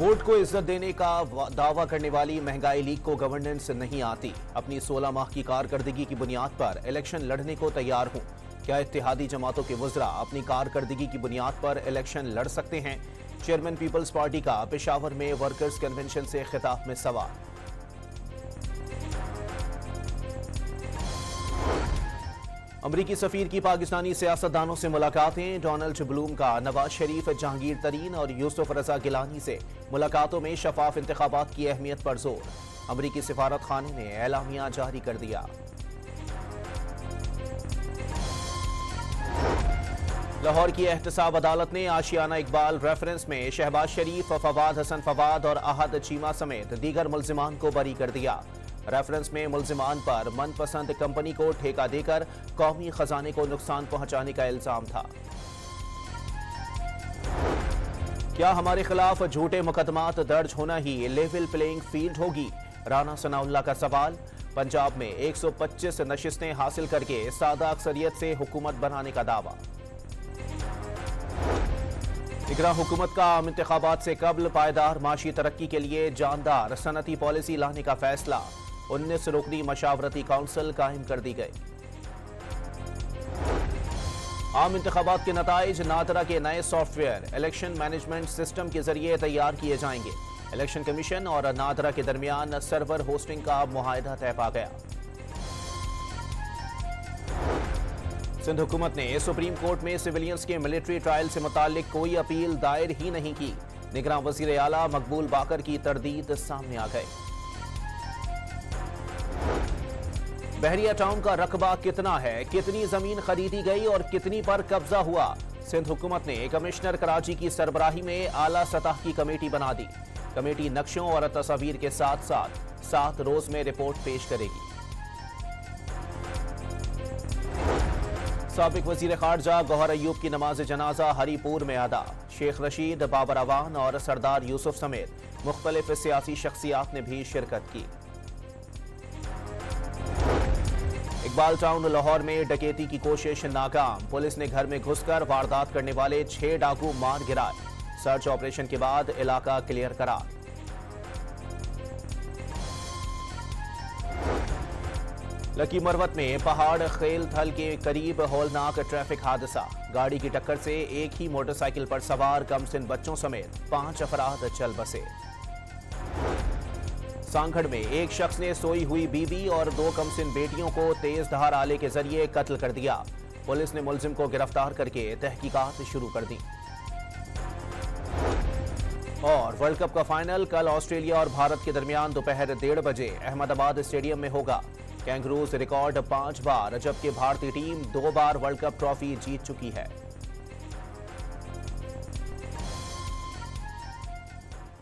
Vote को इज्जत देने का दावा करने वाली महंगाई लीग को गवर्नेंस नहीं आती। अपनी 16 माह की कारकर्दगी की बुनियाद पर इलेक्शन लड़ने को तैयार हूं। क्या इत्तेहादी जमातों के वुज़रा अपनी कारकर्दगी की बुनियाद पर इलेक्शन लड़ सकते हैं? चेयरमैन पीपल्स पार्टी का पेशावर में वर्कर्स कन्वेंशन से खिताब में सवाल। अमरीकी सफीर की पाकिस्तानी सियासतदानों से मुलाकातें। डोनाल्ड ब्लूम का नवाज शरीफ, जहांगीर तरीन और यूसुफ रजा गिलानी से मुलाकातों में शफाफ इंतखाबात की अहमियत पर जोर। अमरीकी सिफारत खाने ने एलामिया जारी कर दिया। लाहौर की एहतसाब अदालत ने आशियाना इकबाल रेफरेंस में शहबाज शरीफ, फवाद हसन फवाद और अहद चीमा समेत दीगर मुल्जिमान को बरी कर दिया। रेफरेंस में मुल्जिमान पर मनपसंद कंपनी को ठेका देकर कौमी खजाने को नुकसान पहुंचाने का इल्जाम था। क्या हमारे खिलाफ झूठे मुकदमात दर्ज होना ही लेवल प्लेइंग फील्ड होगी? राना सनाउल्लाह का सवाल। पंजाब में 125 नशिस्तें हासिल करके सादा अक्सरियत से हुकूमत बनाने का दावा। निगरान हुकूमत का आम इंतखाबात से कबल पायदार माशी तरक्की के लिए जानदार सनती पॉलिसी लाने का फैसला। 19 रुकनी मशावरती काउंसिल कायम कर दी गई। आम इंतखाबात के नताइज नादरा के नए सॉफ्टवेयर इलेक्शन मैनेजमेंट सिस्टम के जरिए तैयार किए जाएंगे। इलेक्शन कमीशन और नादरा के दरमियान सर्वर होस्टिंग का मुआहदा तय पा गया। सिंध हुकूमत ने सुप्रीम कोर्ट में सिविलियंस के मिलिट्री ट्रायल से मुताल्लिक कोई अपील दायर ही नहीं की। निगरान वजीर आला मकबूल बाकर की तरदीद सामने आ गई। बहरिया टाउन का रकबा कितना है, कितनी जमीन खरीदी गई और कितनी पर कब्जा हुआ? सिंध हुकूमत ने कमिश्नर कराची की सरबराही में आला सतह की कमेटी बना दी। कमेटी नक्शों और तस्वीर के साथ साथ 7 रोज में रिपोर्ट पेश करेगी। साबिक वजीर खारजा गौहर अयूब की नमाज जनाजा हरीपुर में अदा। शेख रशीद, बाबर अवान और सरदार यूसुफ समेत मुख्तलिफ सियासी शख्सियात ने भी शिरकत की। इकबाल टाउन लाहौर में डकैती की कोशिश नाकाम। पुलिस ने घर में घुसकर वारदात करने वाले 6 डाकू मार गिराए। सर्च ऑपरेशन के बाद इलाका क्लियर करार। लकी मरवत में पहाड़ खेल थल के करीब हौलनाक ट्रैफिक हादसा। गाड़ी की टक्कर से एक ही मोटरसाइकिल पर सवार कमसिन बच्चों समेत 5 अफराद चल बसे। सांखड़ में एक शख्स ने सोई हुई बीवी और 2 कमसिन बेटियों को तेज धार आले के जरिए कत्ल कर दिया। पुलिस ने मुलजिम को गिरफ्तार करके तहकीकात शुरू कर दी। और वर्ल्ड कप का फाइनल कल ऑस्ट्रेलिया और भारत के दरमियान दोपहर 1:30 बजे अहमदाबाद स्टेडियम में होगा। कैंगरूज रिकॉर्ड 5 बार, जबकि भारतीय टीम 2 बार वर्ल्ड कप ट्रॉफी जीत चुकी है।